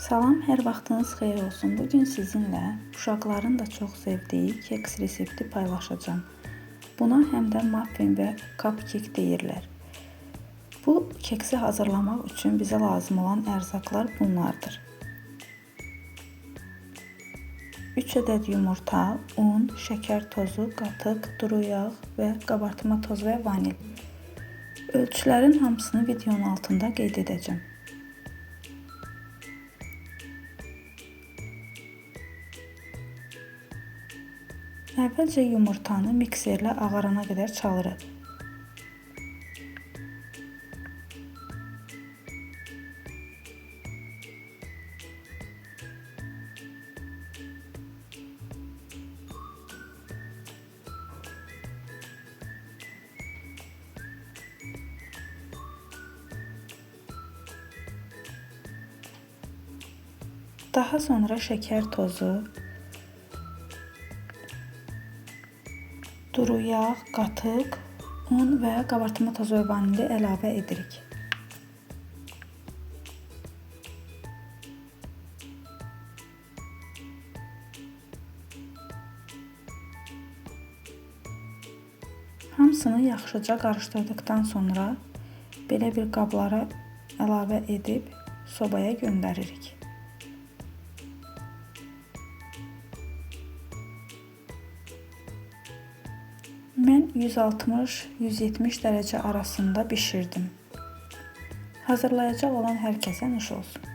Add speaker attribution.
Speaker 1: Salam, hər vaxtınız xeyir olsun. Bugün sizinlə uşaqların da çox sevdiyi keks resepti paylaşacağım. Buna həm də muffin və cupcake deyirlər. Bu keksi hazırlamaq üçün bizə lazım olan ərzaqlar bunlardır. 3 ədəd yumurta, un, şəkər tozu, qatıq, duru yağ və qabartma tozu və vanil. Ölçülərin hamısını videonun altında qeyd edəcəm. Əvvəlcə yumurtanı mikserlə ağarana qədər çalırıq. Daha sonra şəkər tozu, duru yağ, qatıq, un və qabartma tozu və vanili əlavə edirik. Hamısını yaxşıca qarışdırdıqdan sonra belə bir qablara əlavə edib sobaya göndəririk. Mən 160-170 dərəcə arasında bişirdim. Hazırlayacaq olan hər kəsə nuş olsun.